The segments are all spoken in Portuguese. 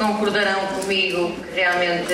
concordarão comigo que realmente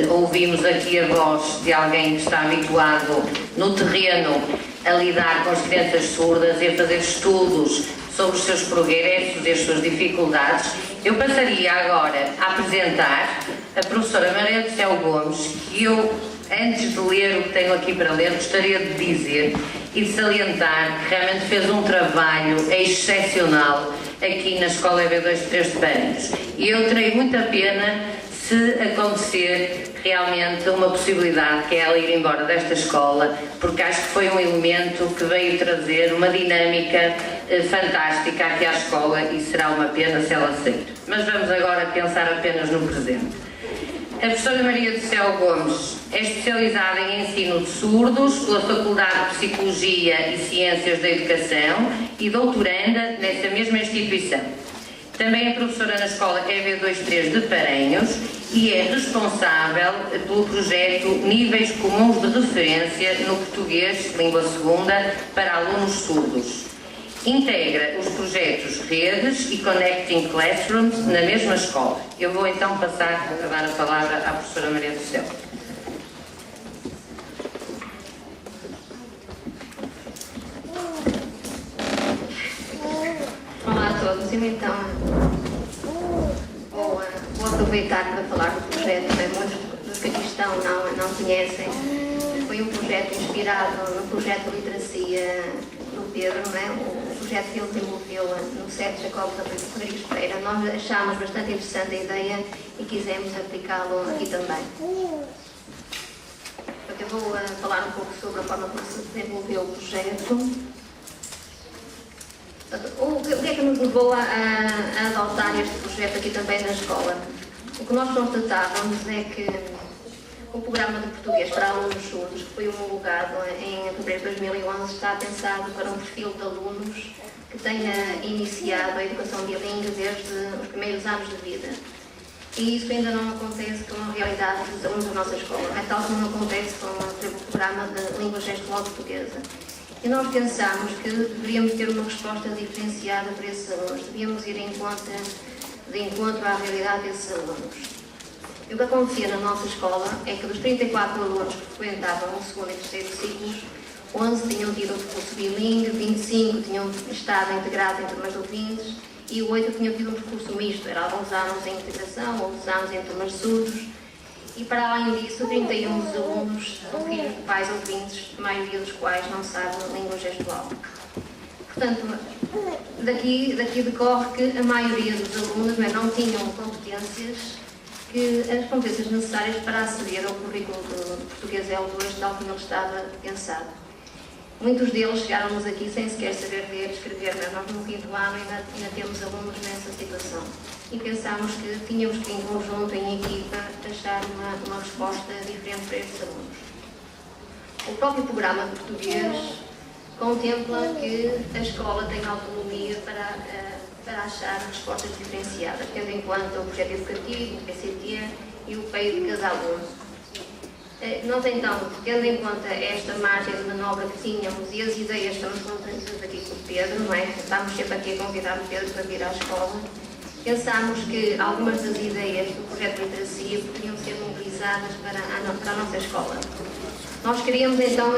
ouvimos aqui a voz de alguém que está habituado no terreno a lidar com as crianças surdas e a fazer estudos sobre os seus progressos e as suas dificuldades. Eu passaria agora a apresentar a professora Maria do Céu Gomes, que eu, antes de ler o que tenho aqui para ler, gostaria de dizer e de salientar que realmente fez um trabalho excepcional aqui na Escola EB23 de Paranhos. E eu terei muita pena se acontecer realmente uma possibilidade que é ela ir embora desta escola, porque acho que foi um elemento que veio trazer uma dinâmica fantástica aqui à escola e será uma pena se ela sair. Mas vamos agora pensar apenas no presente. A professora Maria do Céu Gomes é especializada em ensino de surdos pela Faculdade de Psicologia e Ciências da Educação e doutoranda nessa mesma instituição. Também é professora na Escola EB23 de Paranhos e é responsável pelo projeto Níveis Comuns de Referência no Português, Língua Segunda, para alunos surdos. Integra os projetos Redes e Connecting Classrooms na mesma escola. Eu vou então passar a dar a palavra à professora Maria do Céu. Olá a todos, então vou aproveitar para falar do projeto, muitos dos que aqui estão não conhecem. Foi um projeto inspirado no projeto de literacia do Pedro, o projeto que ele desenvolveu no Sérgio Jacob Rodrigues Pereira. Nós achámos bastante interessante a ideia e quisemos aplicá-lo aqui também. Eu vou falar um pouco sobre a forma como se desenvolveu o projeto. O que é que nos levou a adotar este projeto aqui também na escola? O que nós constatávamos é que o programa de português para alunos surdos, que foi homologado em fevereiro de 2011, está pensado para um perfil de alunos que tenha iniciado a educação bilingue desde os primeiros anos de vida. E isso ainda não acontece com a realidade dos alunos da nossa escola, é tal como não acontece com o programa de língua gestual portuguesa. E nós pensámos que deveríamos ter uma resposta diferenciada para esses alunos, devíamos ir de encontro à realidade desses alunos. E o que acontecia na nossa escola é que dos 34 alunos que frequentavam o segundo e terceiro ciclos, 11 tinham tido um percurso bilingue, 25 tinham estado integrados em turmas de ouvintes e 8 tinham tido um percurso misto, era alguns anos em integração, outros anos em turmas de surdos. E para além disso, 31 dos alunos são filhos de pais ouvintes, a maioria dos quais não sabe língua gestual. Portanto, daqui decorre que a maioria dos alunos não tinham as competências necessárias para aceder ao currículo de português L2, tal como ele estava pensado. Muitos deles chegaram-nos aqui sem sequer saber ler e escrever, mas nós no quinto ano ainda temos alunos nessa situação. E pensámos que tínhamos que, em conjunto, em equipa, achar uma resposta diferente para estes alunos. O próprio programa de português contempla que a escola tem autonomia para achar respostas diferenciadas, tendo em conta o projeto educativo, o PCT e o PEI de cada aluno. Nós então, tendo em conta esta margem de manobra que tínhamos e as ideias que estamos constantes aqui com o Pedro, estamos sempre aqui a convidar o Pedro para vir à escola, pensámos que algumas das ideias do projeto de literacia poderiam ser mobilizadas para a nossa escola. Nós queríamos então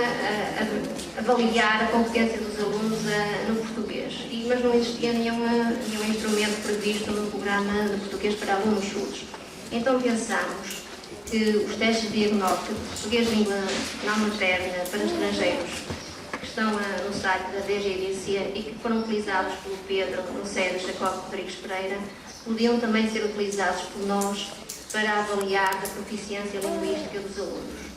avaliar a competência dos alunos no português, mas não existia nenhum instrumento previsto no programa de português para alunos surdos. Então pensámos que os testes de diagnóstico de português de língua não materna para estrangeiros que estão no site da DGDC e que foram utilizados pelo Pedro no Sérgio Jacob Rodrigues Pereira podiam também ser utilizados por nós para avaliar a proficiência linguística dos alunos.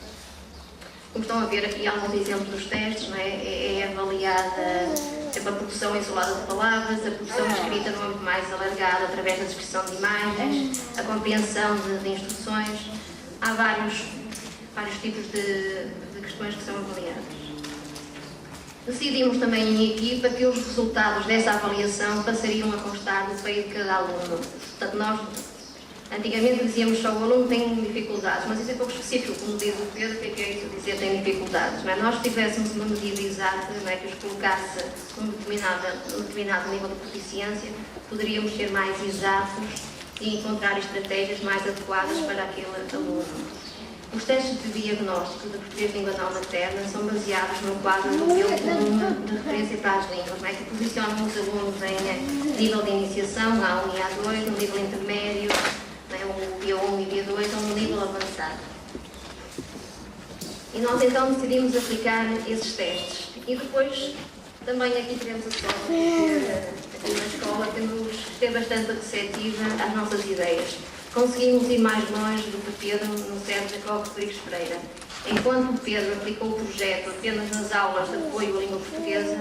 Como estão a ver aqui alguns exemplos dos testes, é avaliada sempre a produção isolada de palavras, a produção escrita no âmbito mais alargado através da descrição de imagens, a compreensão de instruções. Há vários tipos de questões que são avaliadas. Decidimos também em equipa que os resultados dessa avaliação passariam a constar do PEI de cada aluno. Portanto, nós antigamente dizíamos só o aluno tem dificuldades, mas isso é pouco específico, como diz o Pedro, o que é isso de dizer tem dificuldades. Nós tivéssemos uma medida exata que os colocasse num determinado nível de proficiência, poderíamos ser mais exatos e encontrar estratégias mais adequadas para aquele aluno. Os testes de diagnóstico de português de língua não materna são baseados no quadro do volume de referência para as línguas, que posicionam os alunos em nível de iniciação, A1 e A2, no nível intermédio, o B1 e B2, ou no nível avançado. E nós então decidimos aplicar esses testes. E depois, também aqui tivemos a sorte de aqui na escola ter bastante receptiva às nossas ideias. Conseguimos ir mais longe do que Pedro no Sérgio Jacob Rodrigues Pereira. Enquanto o Pedro aplicou o projeto apenas nas aulas de apoio à língua portuguesa,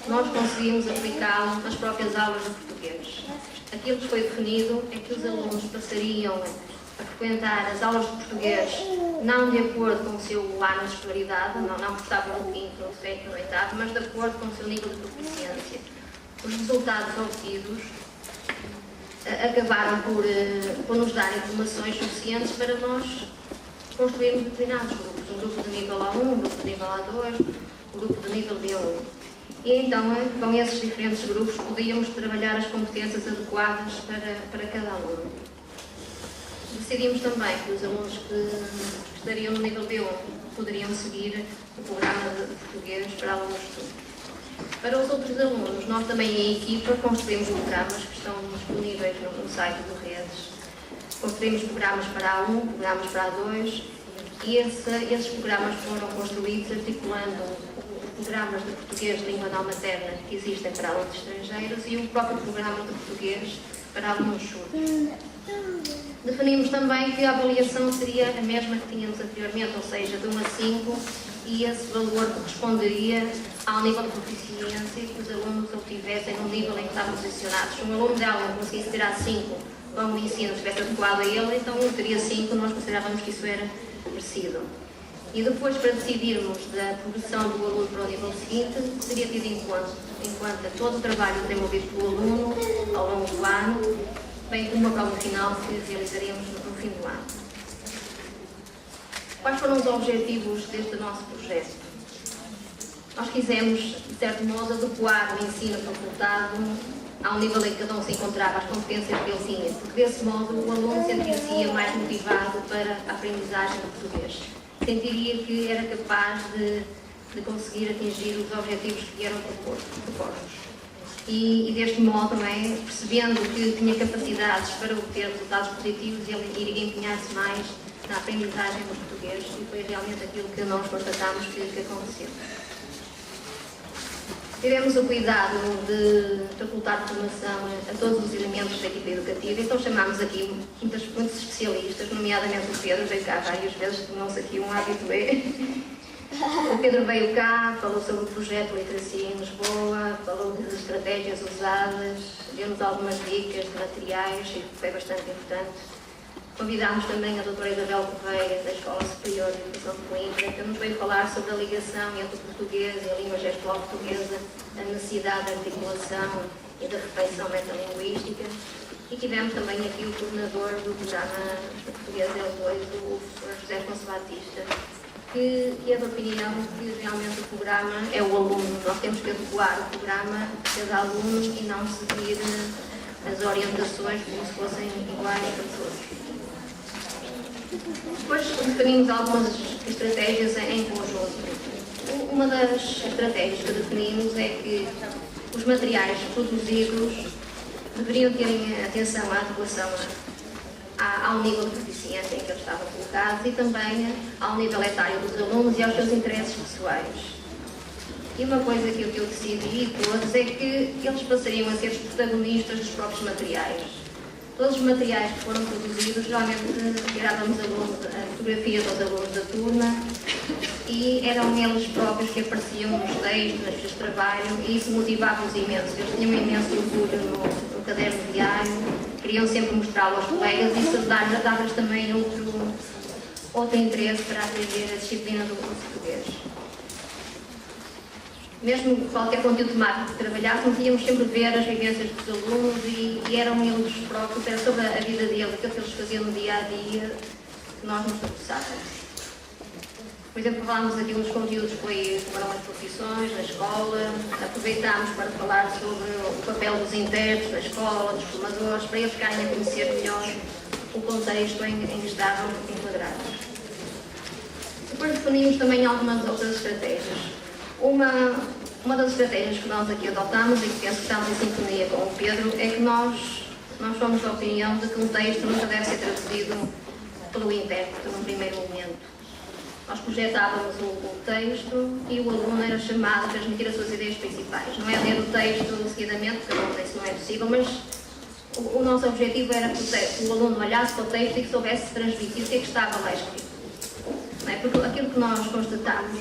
nós conseguimos aplicá-lo nas próprias aulas de português. Aquilo que foi definido é que os alunos passariam a frequentar as aulas de português não de acordo com o seu ano de escolaridade, não porque estavam no 5º, no 7º, no 8º, mas de acordo com o seu nível de proficiência. Os resultados obtidos acabaram por nos dar informações suficientes para nós construirmos determinados grupos. Um grupo de nível A1, um grupo de nível A2, um grupo de nível B1. E então, com esses diferentes grupos, podíamos trabalhar as competências adequadas para cada aluno. Decidimos também que os alunos que estariam no nível B1 poderiam seguir o programa de português para alunos de estudo. Para os outros alunos, nós também em equipa construímos programas que estão disponíveis no site do Redes. Construímos programas para A1, programas para A2 e esses programas foram construídos articulando os programas de português de língua não materna que existem para alunos estrangeiros e o próprio programa de português para alunos surdos. Definimos também que a avaliação seria a mesma que tínhamos anteriormente, ou seja, de 1 a 5, e esse valor corresponderia ao nível de proficiência que os alunos obtivessem no nível em que estavam posicionados. Se um aluno de aula conseguisse tirar 5 com o ensino estivesse adequado a ele, então ele teria 5, nós considerávamos que isso era merecido. E depois, para decidirmos da progressão do aluno para o nível seguinte, seria tido em conta todo o trabalho desenvolvido pelo aluno ao longo do ano, bem como a prova final que realizaríamos no fim do ano. Quais foram os objetivos deste nosso projeto? Nós quisemos, de certo modo, adequar o ensino facultado ao nível em que cada um se encontrava, as competências que ele tinha, porque desse modo o aluno sentiria mais motivado para a aprendizagem do português. Sentiria que era capaz de conseguir atingir os objetivos que eram propostos. E deste modo, percebendo que tinha capacidades para obter resultados positivos, ele iria empenhar-se mais na aprendizagem do português, e foi realmente aquilo que nós constatámos que aconteceu. Tivemos o cuidado de facultar formação a todos os elementos da equipa educativa, então chamámos aqui muitos especialistas, nomeadamente o Pedro, veio cá várias vezes, tornou-se aqui um habitué. O Pedro veio cá, falou sobre o projeto Literacia em Lisboa, falou das estratégias usadas, deu-nos algumas dicas de materiais, e foi bastante importante. Convidámos também a doutora Isabel Correia, da Escola Superior de Educação de Coimbra, que nos veio falar sobre a ligação entre o português e a língua gestual portuguesa, a necessidade de articulação e da refeição metalinguística. E tivemos também aqui o coordenador do programa de português L2, o professor José Afonso Batista, que é da opinião que realmente o programa é o aluno. Nós temos que adequar o programa a cada aluno e não seguir as orientações como se fossem iguais para todos. Depois definimos algumas estratégias em conjunto. Uma das estratégias que definimos é que os materiais produzidos deveriam ter atenção à adequação ao nível de proficiência em que eles estavam colocados e também ao nível etário dos alunos e aos seus interesses pessoais. E uma coisa que eu decidi todos é que eles passariam a ser os protagonistas dos próprios materiais. Todos os materiais que foram produzidos, geralmente tirávamos a fotografia dos alunos da turma e eram eles próprios que apareciam nos textos, nos seus trabalhos, e isso motivava-os imenso. Eles tinham um imenso orgulho no caderno diário, queriam sempre mostrá-lo aos colegas e isso dava-lhes também outro interesse para aprender a disciplina do português. Mesmo qualquer conteúdo temático que trabalhássemos, íamos sempre ver as vivências dos alunos e eram eles próprios, era sobre a vida deles, aquilo que eles faziam no dia a dia, que nós nos debruçávamos. Por exemplo, falámos aqui uns conteúdos que foram as profissões na escola, aproveitámos para falar sobre o papel dos intérpretes na escola, dos formadores, para eles ficarem a conhecer melhor o contexto em que estavam enquadrados. Depois definimos também algumas outras estratégias. Uma das estratégias que nós aqui adotámos, e que penso que estamos em sintonia com o Pedro, é que nós somos da opinião de que um texto nunca deve ser traduzido pelo intérprete no primeiro momento. Nós projetávamos o texto e o aluno era chamado a transmitir as suas ideias principais. Não é ler o texto seguidamente, porque não sei se não é possível, mas o nosso objetivo era que o aluno olhasse para o texto e que soubesse transmitir o que é que estava lá escrito. Não é? Porque aquilo que nós constatamos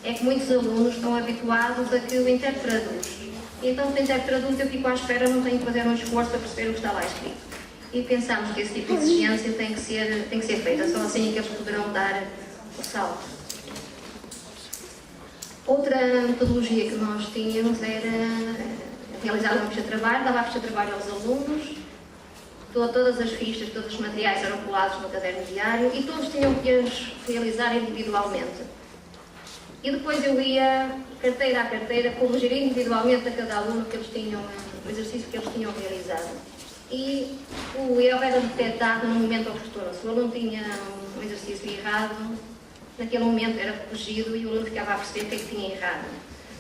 é que muitos alunos estão habituados a que o intérprete traduz. E então, se o intérprete traduz, eu fico à espera, não tenho que fazer um esforço para perceber o que está lá escrito. E pensamos que esse tipo de exigência tem que ser feita, só assim que eles poderão dar o salto. Outra metodologia que nós tínhamos era realizar uma ficha de trabalho, dava a ficha de trabalho aos alunos, todas as fichas, todos os materiais eram colados no caderno diário e todos tinham que as realizar individualmente. E depois eu ia, carteira a carteira, corrigir individualmente a cada aluno que eles tinham, o exercício que eles tinham realizado. E o erro era detectado no momento oportuno. Se o aluno tinha um exercício errado, naquele momento era corrigido e o aluno ficava a perceber o que é que tinha errado.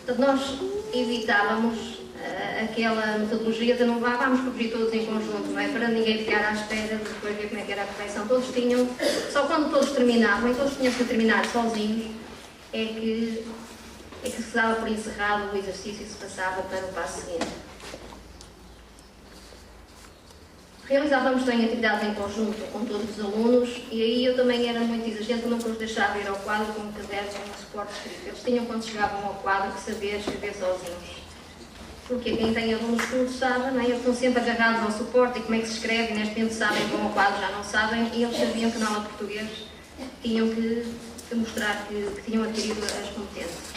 Portanto, nós evitávamos aquela metodologia de não vamos corrigir todos em conjunto, não é? Para ninguém ficar à espera de depois ver como é que era a correção. Todos tinham, só quando todos terminavam, e todos tinham que terminar sozinhos, é que se dava por encerrado o exercício e se passava para o passo seguinte. Realizávamos também atividades em conjunto com todos os alunos e aí eu também era muito exigente, nunca os deixava ir ao quadro com um caderno e um suporte escrito. Eles tinham, quando chegavam ao quadro, que saber escrever sozinhos. Porque quem tem alunos curtos sabe, não é? Eles estão sempre agarrados ao suporte e como é que se escreve, e neste momento sabem como ao quadro já não sabem, e eles sabiam que na aula de português tinham que mostrar que tinham adquirido as competências.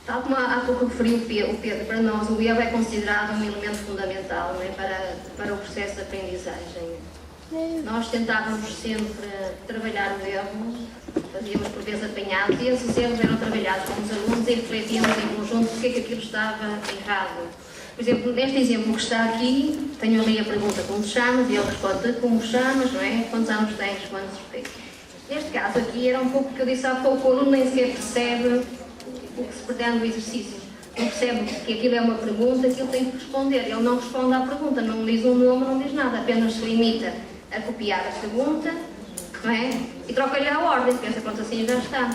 Tal como há pouco referiu o Pedro, para nós o erro é considerado um elemento fundamental, não é? para o processo de aprendizagem. Nós tentávamos sempre trabalhar o erro, fazíamos por vezes apanhados e esses erros eram trabalhados com os alunos e refletíamos em conjunto porque é que aquilo estava errado. Por exemplo, neste exemplo que está aqui, tenho ali a pergunta como chamas e ele responde como chamas, não é? Quantos anos tens, quantos tens? Neste caso aqui era um pouco o que eu disse há pouco, o aluno nem sequer percebe o que se pretende do exercício. Não percebe que aquilo é uma pergunta que ele tem que responder. Ele não responde à pergunta, não diz um nome, não diz nada, apenas se limita a copiar a pergunta, não é? E troca-lhe a ordem, pensa quanto assim já está.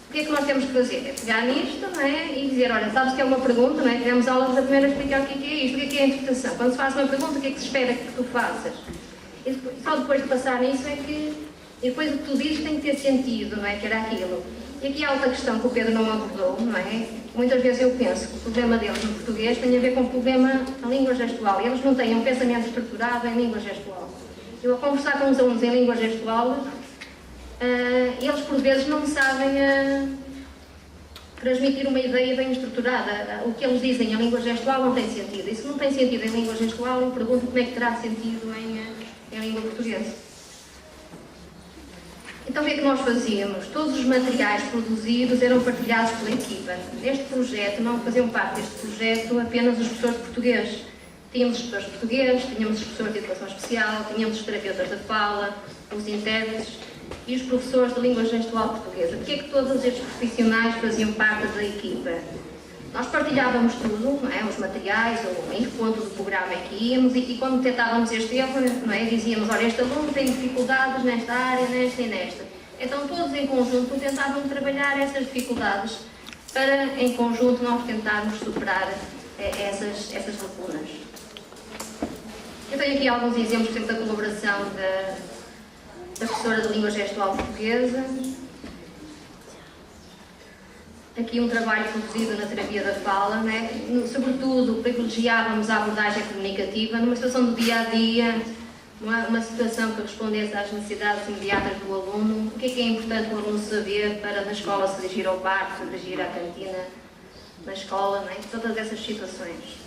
O que é que nós temos que fazer? É pegar nisto, não é? E dizer, olha, sabes que é uma pergunta, não é? Tivemos aulas da primeira a explicar o que é isto, o que é a interpretação. Quando se faz uma pergunta, o que é que se espera que tu faças? E só depois de passar nisso é que... E depois o que tu dizes tem que ter sentido, não é? Que era aquilo. E aqui há outra questão que o Pedro não abordou, não é? Muitas vezes eu penso que o problema deles no português tem a ver com o problema da língua gestual. Eles não têm um pensamento estruturado em língua gestual. Eu, a conversar com os alunos em língua gestual, eles por vezes não sabem transmitir uma ideia bem estruturada. O que eles dizem em língua gestual não tem sentido. E se não tem sentido em língua gestual, eu pergunto como é que terá sentido em língua portuguesa. Então o que é que nós fazíamos? Todos os materiais produzidos eram partilhados pela equipa. Neste projeto, não faziam parte deste projeto apenas os professores de português. Tínhamos os professores de português, tínhamos os professores de educação especial, tínhamos os terapeutas da fala, os intérpretes e os professores de língua gestual portuguesa. Porquê é que todos estes profissionais faziam parte da equipa? Nós partilhávamos tudo, não é? Os materiais, em que ponto do programa é que íamos e quando detectávamos este erro, não é? Dizíamos, olha, este aluno tem dificuldades nesta área, nesta e nesta. Então todos em conjunto tentávamos trabalhar essas dificuldades para, em conjunto, nós tentarmos superar essas lacunas. Eu tenho aqui alguns exemplos, por exemplo, da colaboração da professora de língua gestual portuguesa. Aqui um trabalho produzido na terapia da fala, né? Sobretudo privilegiávamos a abordagem comunicativa numa situação do dia-a-dia, uma situação que respondesse às necessidades imediatas do aluno. O que é importante o aluno saber para na escola se dirigir ao parque, se dirigir à cantina na escola, né? Todas essas situações.